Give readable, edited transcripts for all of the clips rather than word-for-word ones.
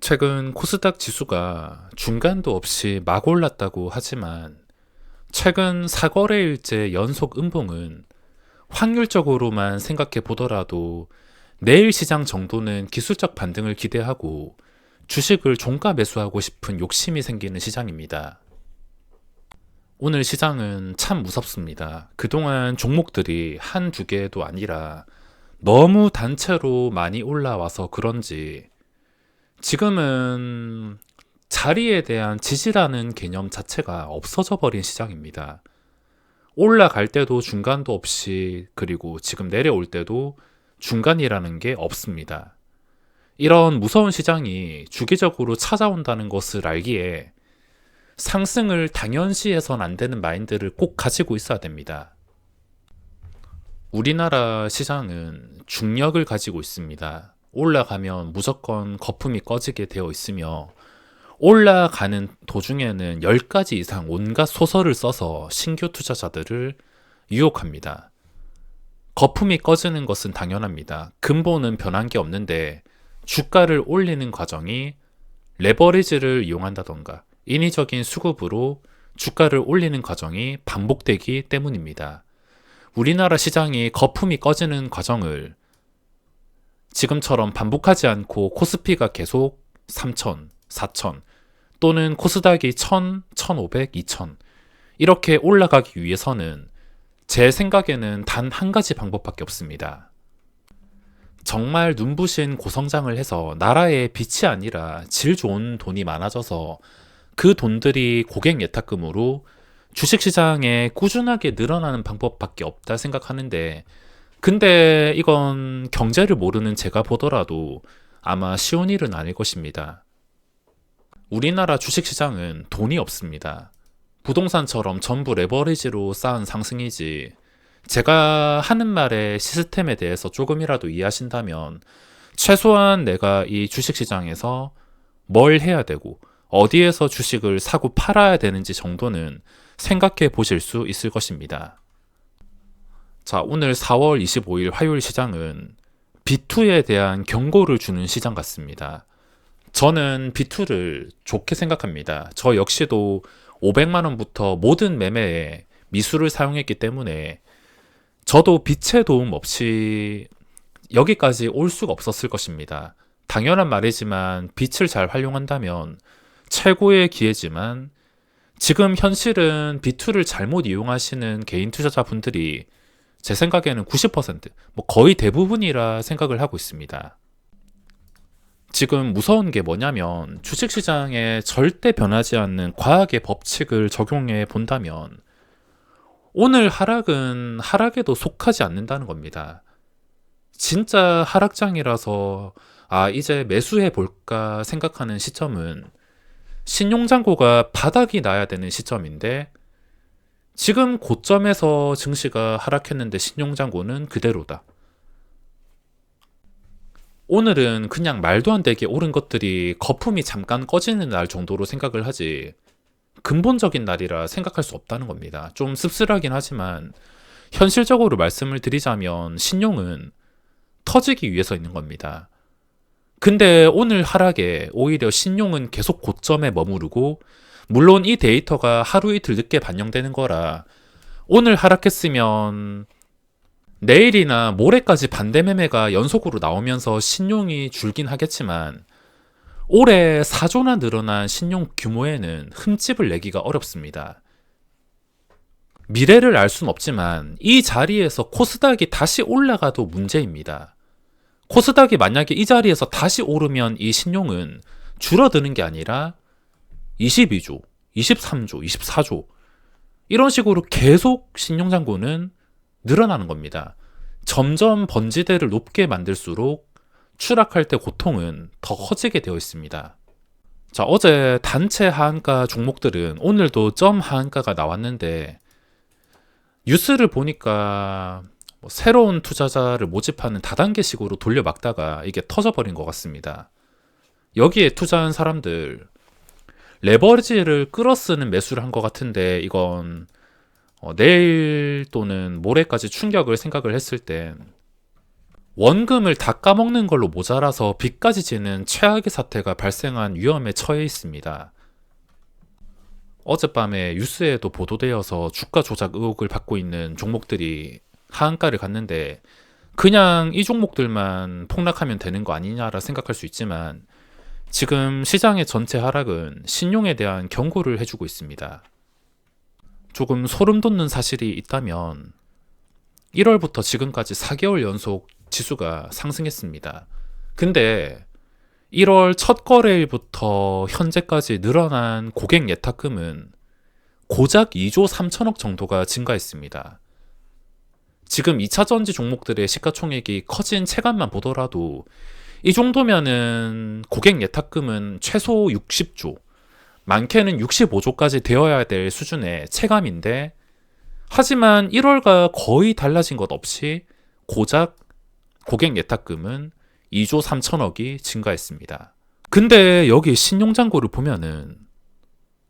최근 코스닥 지수가 중간도 없이 막 올랐다고 하지만 최근 4거래일째 연속 음봉은 확률적으로만 생각해 보더라도 내일 시장 정도는 기술적 반등을 기대하고 주식을 종가 매수하고 싶은 욕심이 생기는 시장입니다. 오늘 시장은 참 무섭습니다. 그동안 종목들이 한두 개도 아니라 너무 단체로 많이 올라와서 그런지 지금은 자리에 대한 지지라는 개념 자체가 없어져 버린 시장입니다. 올라갈 때도 중간도 없이, 그리고 지금 내려올 때도 중간이라는 게 없습니다. 이런 무서운 시장이 주기적으로 찾아온다는 것을 알기에 상승을 당연시해선 안 되는 마인드를 꼭 가지고 있어야 됩니다. 우리나라 시장은 중력을 가지고 있습니다. 올라가면 무조건 거품이 꺼지게 되어 있으며 올라가는 도중에는 10가지 이상 온갖 소설을 써서 신규 투자자들을 유혹합니다. 거품이 꺼지는 것은 당연합니다. 근본은 변한 게 없는데 주가를 올리는 과정이 레버리지를 이용한다던가 인위적인 수급으로 주가를 올리는 과정이 반복되기 때문입니다. 우리나라 시장이 거품이 꺼지는 과정을 지금처럼 반복하지 않고 코스피가 계속 3,000, 4,000 또는 코스닥이 1,000, 1,500, 2,000 이렇게 올라가기 위해서는 제 생각에는 단 한 가지 방법밖에 없습니다. 정말 눈부신 고성장을 해서 나라에 빚이 아니라 질 좋은 돈이 많아져서 그 돈들이 고객 예탁금으로 주식시장에 꾸준하게 늘어나는 방법밖에 없다 생각하는데, 근데 이건 경제를 모르는 제가 보더라도 아마 쉬운 일은 아닐 것입니다. 우리나라 주식시장은 돈이 없습니다. 부동산처럼 전부 레버리지로 쌓은 상승이지, 제가 하는 말의 시스템에 대해서 조금이라도 이해하신다면 최소한 내가 이 주식시장에서 뭘 해야 되고 어디에서 주식을 사고 팔아야 되는지 정도는 생각해 보실 수 있을 것입니다. 자, 오늘 4월 25일 화요일 시장은 B2에 대한 경고를 주는 시장 같습니다. 저는 B2를 좋게 생각합니다. 저 역시도 500만 원부터 모든 매매에 미수를 사용했기 때문에 저도 빛의 도움 없이 여기까지 올 수가 없었을 것입니다. 당연한 말이지만 빛을 잘 활용한다면 최고의 기회지만 지금 현실은 B2를 잘못 이용하시는 개인 투자자분들이 제 생각에는 90%, 거의 대부분이라 생각을 하고 있습니다. 지금 무서운 게 뭐냐면 주식시장에 절대 변하지 않는 과학의 법칙을 적용해 본다면 오늘 하락은 하락에도 속하지 않는다는 겁니다. 진짜 하락장이라서 이제 매수해 볼까 생각하는 시점은 신용잔고가 바닥이 나야 되는 시점인데 지금 고점에서 증시가 하락했는데 신용잔고는 그대로다. 오늘은 그냥 말도 안 되게 오른 것들이 거품이 잠깐 꺼지는 날 정도로 생각을 하지 근본적인 날이라 생각할 수 없다는 겁니다. 좀 씁쓸하긴 하지만 현실적으로 말씀을 드리자면 신용은 터지기 위해서 있는 겁니다. 근데 오늘 하락에 오히려 신용은 계속 고점에 머무르고, 물론 이 데이터가 하루 이틀 늦게 반영되는 거라 오늘 하락했으면 내일이나 모레까지 반대 매매가 연속으로 나오면서 신용이 줄긴 하겠지만 올해 4조나 늘어난 신용 규모에는 흠집을 내기가 어렵습니다. 미래를 알 수는 없지만 이 자리에서 코스닥이 다시 올라가도 문제입니다. 코스닥이 만약에 이 자리에서 다시 오르면 이 신용은 줄어드는 게 아니라 22조, 23조, 24조 이런 식으로 계속 신용잔고는 늘어나는 겁니다. 점점 번지대를 높게 만들수록 추락할 때 고통은 더 커지게 되어 있습니다. 자, 어제 단체 하한가 종목들은 오늘도 점 하한가가 나왔는데 뉴스를 보니까 새로운 투자자를 모집하는 다단계식으로 돌려막다가 이게 터져버린 것 같습니다. 여기에 투자한 사람들 레버리지를 끌어쓰는 매수를 한 것 같은데 이건 내일 또는 모레까지 충격을 생각을 했을 때 원금을 다 까먹는 걸로 모자라서 빚까지 지는 최악의 사태가 발생한 위험에 처해 있습니다. 어젯밤에 뉴스에도 보도되어서 주가 조작 의혹을 받고 있는 종목들이 하한가를 갔는데 그냥 이 종목들만 폭락하면 되는 거 아니냐라 생각할 수 있지만 지금 시장의 전체 하락은 신용에 대한 경고를 해주고 있습니다. 조금 소름 돋는 사실이 있다면 1월부터 지금까지 4개월 연속 지수가 상승했습니다. 근데 1월 첫 거래일부터 현재까지 늘어난 고객 예탁금은 고작 2조 3천억 정도가 증가했습니다. 지금 2차전지 종목들의 시가총액이 커진 체감만 보더라도 이 정도면은 고객 예탁금은 최소 60조, 많게는 65조까지 되어야 될 수준의 체감인데 하지만 1월과 거의 달라진 것 없이 고작 고객 예탁금은 2조 3천억이 증가했습니다. 근데 여기 신용잔고를 보면은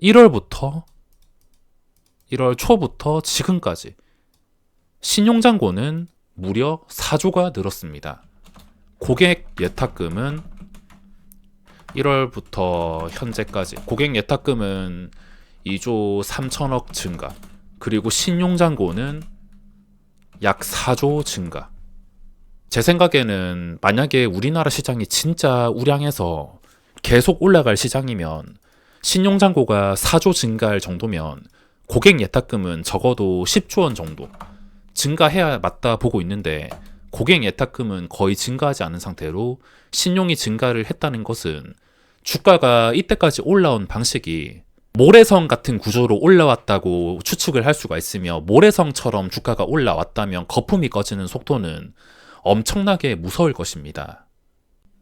1월 초부터 지금까지 신용잔고는 무려 4조가 늘었습니다. 고객 예탁금은 1월부터 현재까지 고객 예탁금은 2조 3천억 증가, 그리고 신용잔고는 약 4조 증가. 제 생각에는 만약에 우리나라 시장이 진짜 우량해서 계속 올라갈 시장이면 신용잔고가 4조 증가할 정도면 고객 예탁금은 적어도 10조 원 정도 증가해야 맞다 보고 있는데 고객 예탁금은 거의 증가하지 않은 상태로 신용이 증가를 했다는 것은 주가가 이때까지 올라온 방식이 모래성 같은 구조로 올라왔다고 추측을 할 수가 있으며 모래성처럼 주가가 올라왔다면 거품이 꺼지는 속도는 엄청나게 무서울 것입니다.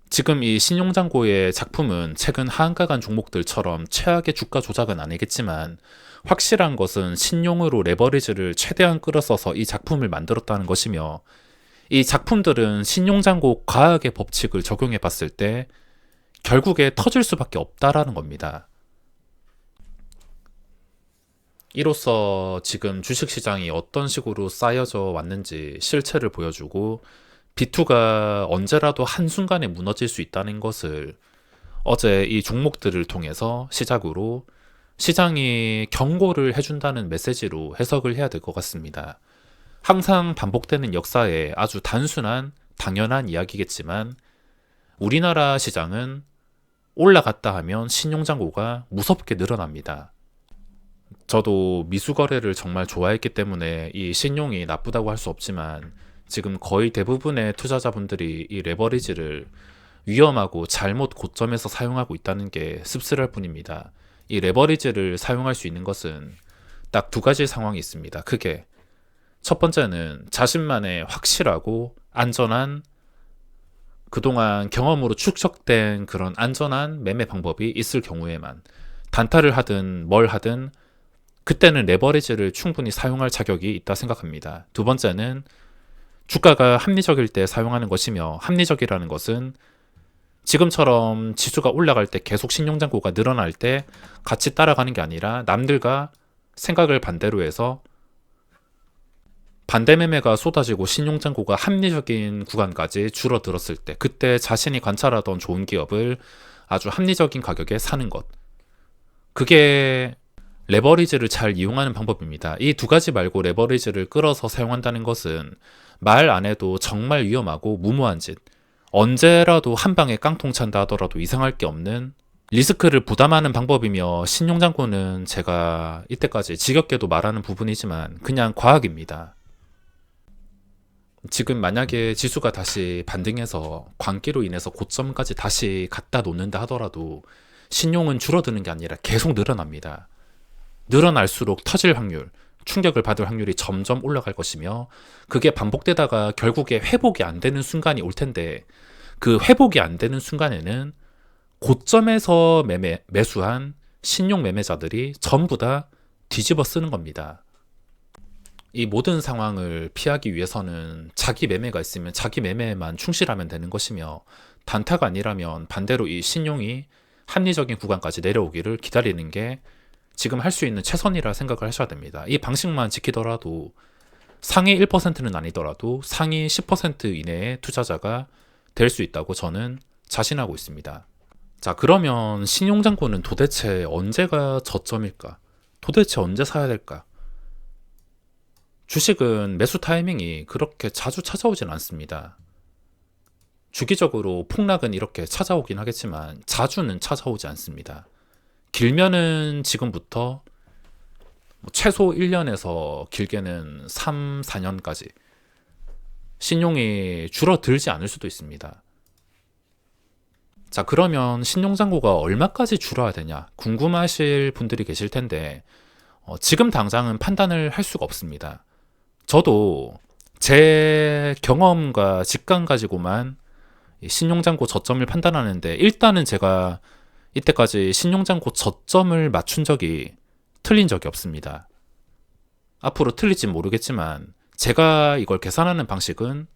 지금 이 신용잔고의 작품은 최근 하한가 간 종목들처럼 최악의 주가 조작은 아니겠지만 확실한 것은 신용으로 레버리지를 최대한 끌어써서 이 작품을 만들었다는 것이며 이 작품들은 신용잔고 과학의 법칙을 적용해 봤을 때 결국에 터질 수밖에 없다라는 겁니다. 이로써 지금 주식시장이 어떤 식으로 쌓여져 왔는지 실체를 보여주고 B2가 언제라도 한순간에 무너질 수 있다는 것을 어제 이 종목들을 통해서 시작으로 시장이 경고를 해준다는 메시지로 해석을 해야 될 것 같습니다. 항상 반복되는 역사에 아주 단순한 당연한 이야기겠지만 우리나라 시장은 올라갔다 하면 신용잔고가 무섭게 늘어납니다. 저도 미수거래를 정말 좋아했기 때문에 이 신용이 나쁘다고 할 수 없지만 지금 거의 대부분의 투자자분들이 이 레버리지를 위험하고 잘못 고점에서 사용하고 있다는 게 씁쓸할 뿐입니다. 이 레버리지를 사용할 수 있는 것은 딱 두 가지 상황이 있습니다. 크게 첫 번째는 자신만의 확실하고 안전한 그동안 경험으로 축적된 그런 안전한 매매 방법이 있을 경우에만 단타를 하든 뭘 하든 그때는 레버리지를 충분히 사용할 자격이 있다 생각합니다. 두 번째는 주가가 합리적일 때 사용하는 것이며 합리적이라는 것은 지금처럼 지수가 올라갈 때 계속 신용잔고가 늘어날 때 같이 따라가는 게 아니라 남들과 생각을 반대로 해서 반대 매매가 쏟아지고 신용잔고가 합리적인 구간까지 줄어들었을 때 그때 자신이 관찰하던 좋은 기업을 아주 합리적인 가격에 사는 것, 그게 레버리지를 잘 이용하는 방법입니다. 이 두 가지 말고 레버리지를 끌어서 사용한다는 것은 말 안 해도 정말 위험하고 무모한 짓, 언제라도 한 방에 깡통 찬다 하더라도 이상할 게 없는 리스크를 부담하는 방법이며 신용잔고는 제가 이때까지 지겹게도 말하는 부분이지만 그냥 과학입니다. 지금 만약에 지수가 다시 반등해서 광기로 인해서 고점까지 다시 갖다 놓는다 하더라도 신용은 줄어드는 게 아니라 계속 늘어납니다. 늘어날수록 터질 확률, 충격을 받을 확률이 점점 올라갈 것이며 그게 반복되다가 결국에 회복이 안 되는 순간이 올 텐데 그 회복이 안 되는 순간에는 고점에서 매수한 신용 매매자들이 전부 다 뒤집어 쓰는 겁니다. 이 모든 상황을 피하기 위해서는 자기 매매가 있으면 자기 매매에만 충실하면 되는 것이며 단타가 아니라면 반대로 이 신용이 합리적인 구간까지 내려오기를 기다리는 게 지금 할 수 있는 최선이라 생각을 하셔야 됩니다. 이 방식만 지키더라도 상위 1%는 아니더라도 상위 10% 이내의 투자자가 될 수 있다고 저는 자신하고 있습니다. 자, 그러면 신용장고는 도대체 언제가 저점일까? 도대체 언제 사야 될까? 주식은 매수 타이밍이 그렇게 자주 찾아오진 않습니다. 주기적으로 폭락은 이렇게 찾아오긴 하겠지만 자주는 찾아오지 않습니다. 길면은 지금부터 최소 1년에서 길게는 3, 4년까지 신용이 줄어들지 않을 수도 있습니다. 자, 그러면 신용잔고가 얼마까지 줄어야 되냐 궁금하실 분들이 계실 텐데 지금 당장은 판단을 할 수가 없습니다. 저도 제 경험과 직감 가지고만 신용잔고 저점을 판단하는데, 일단은 제가 이때까지 신용잔고 저점을 맞춘 적이 틀린 적이 없습니다. 앞으로 틀릴진 모르겠지만 제가 이걸 계산하는 방식은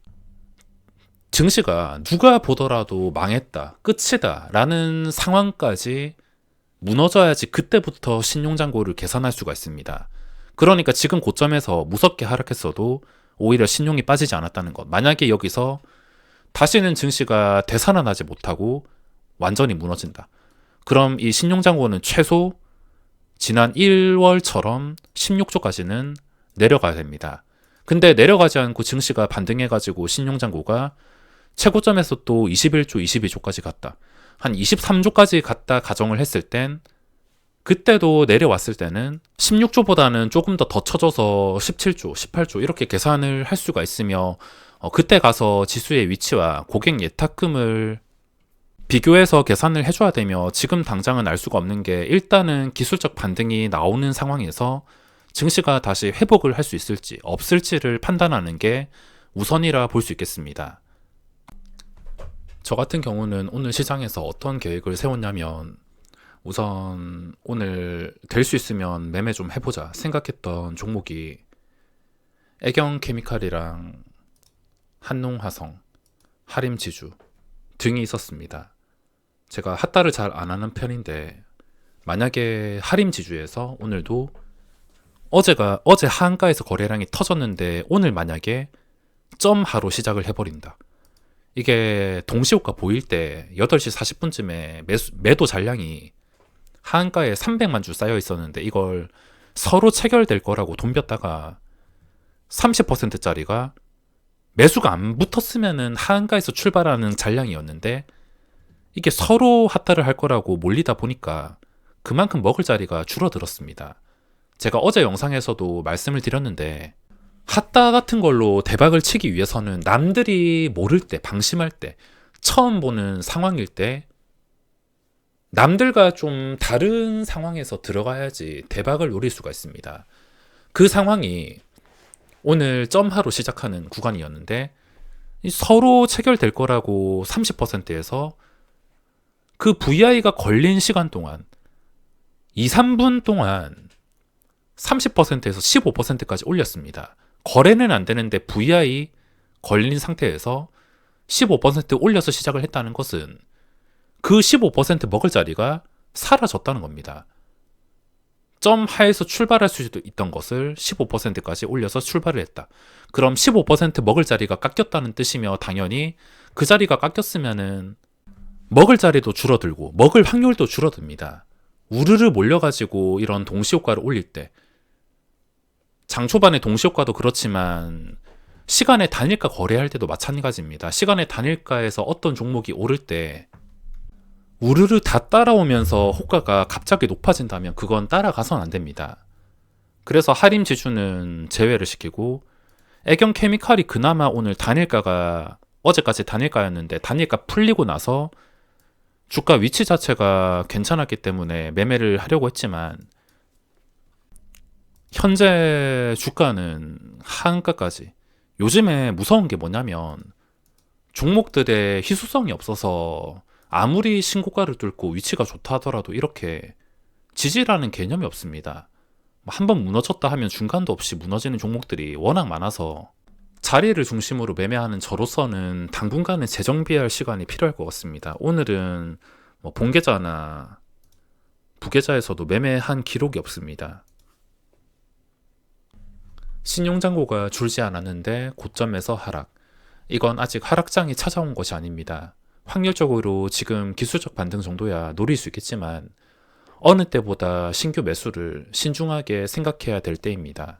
증시가 누가 보더라도 망했다, 끝이다 라는 상황까지 무너져야지 그때부터 신용잔고를 계산할 수가 있습니다. 그러니까 지금 고점에서 무섭게 하락했어도 오히려 신용이 빠지지 않았다는 것. 만약에 여기서 다시는 증시가 되살아나지 못하고 완전히 무너진다, 그럼 이 신용잔고는 최소 지난 1월처럼 16조까지는 내려가야 됩니다. 근데 내려가지 않고 증시가 반등해가지고 신용잔고가 최고점에서 또 21조, 22조까지 갔다, 한 23조까지 갔다 가정을 했을 땐, 그때도 내려왔을 때는 16조보다는 조금 더 쳐져서 17조, 18조 이렇게 계산을 할 수가 있으며, 그때 가서 지수의 위치와 고객 예탁금을 비교해서 계산을 해줘야 되며, 지금 당장은 알 수가 없는 게 일단은 기술적 반등이 나오는 상황에서 증시가 다시 회복을 할 수 있을지 없을지를 판단하는 게 우선이라 볼 수 있겠습니다. 저 같은 경우는 오늘 시장에서 어떤 계획을 세웠냐면, 우선 오늘 될 수 있으면 매매 좀 해보자 생각했던 종목이 애경케미칼이랑 한농화성, 하림지주 등이 있었습니다. 제가 핫다를 잘 안 하는 편인데, 만약에 하림지주에서 오늘도 어제 하한가에서 거래량이 터졌는데 오늘 만약에 점하로 시작을 해버린다, 이게 동시효과 보일 때 8시 40분쯤에 매도 잔량이 하한가에 300만 주 쌓여 있었는데 이걸 서로 체결될 거라고 덤볐다가 30%짜리가 매수가 안 붙었으면은 하한가에서 출발하는 잔량이었는데, 이게 서로 핫다를 할 거라고 몰리다 보니까 그만큼 먹을 자리가 줄어들었습니다. 제가 어제 영상에서도 말씀을 드렸는데, 핫다 같은 걸로 대박을 치기 위해서는 남들이 모를 때, 방심할 때, 처음 보는 상황일 때 남들과 좀 다른 상황에서 들어가야지 대박을 노릴 수가 있습니다. 그 상황이 오늘 점하로 시작하는 구간이었는데, 서로 체결될 거라고 30%에서 그 VI가 걸린 시간 동안 2, 3분 동안 30%에서 15%까지 올렸습니다. 거래는 안 되는데 VI 걸린 상태에서 15% 올려서 시작을 했다는 것은 그 15% 먹을 자리가 사라졌다는 겁니다. 점 하에서 출발할 수도 있던 것을 15%까지 올려서 출발을 했다. 그럼 15% 먹을 자리가 깎였다는 뜻이며, 당연히 그 자리가 깎였으면은 먹을 자리도 줄어들고 먹을 확률도 줄어듭니다. 우르르 몰려가지고 이런 동시효과를 올릴 때, 장 초반에 동시효과도 그렇지만 시간의 단일가 거래할 때도 마찬가지입니다. 시간의 단일가에서 어떤 종목이 오를 때 우르르 다 따라오면서 호가가 갑자기 높아진다면 그건 따라가선 안 됩니다. 그래서 하림지주는 제외를 시키고, 애경케미칼이 그나마 오늘 단일가가 어제까지 단일가였는데 단일가 풀리고 나서 주가 위치 자체가 괜찮았기 때문에 매매를 하려고 했지만, 현재 주가는 하한가까지. 요즘에 무서운 게 뭐냐면 종목들의 희소성이 없어서 아무리 신고가를 뚫고 위치가 좋다 하더라도 이렇게 지지라는 개념이 없습니다. 한번 무너졌다 하면 중간도 없이 무너지는 종목들이 워낙 많아서 자리를 중심으로 매매하는 저로서는 당분간은 재정비할 시간이 필요할 것 같습니다. 오늘은 본계좌나 부계좌에서도 매매한 기록이 없습니다. 신용잔고가 줄지 않았는데 고점에서 하락. 이건 아직 하락장이 찾아온 것이 아닙니다. 확률적으로 지금 기술적 반등 정도야 노릴 수 있겠지만 어느 때보다 신규 매수를 신중하게 생각해야 될 때입니다.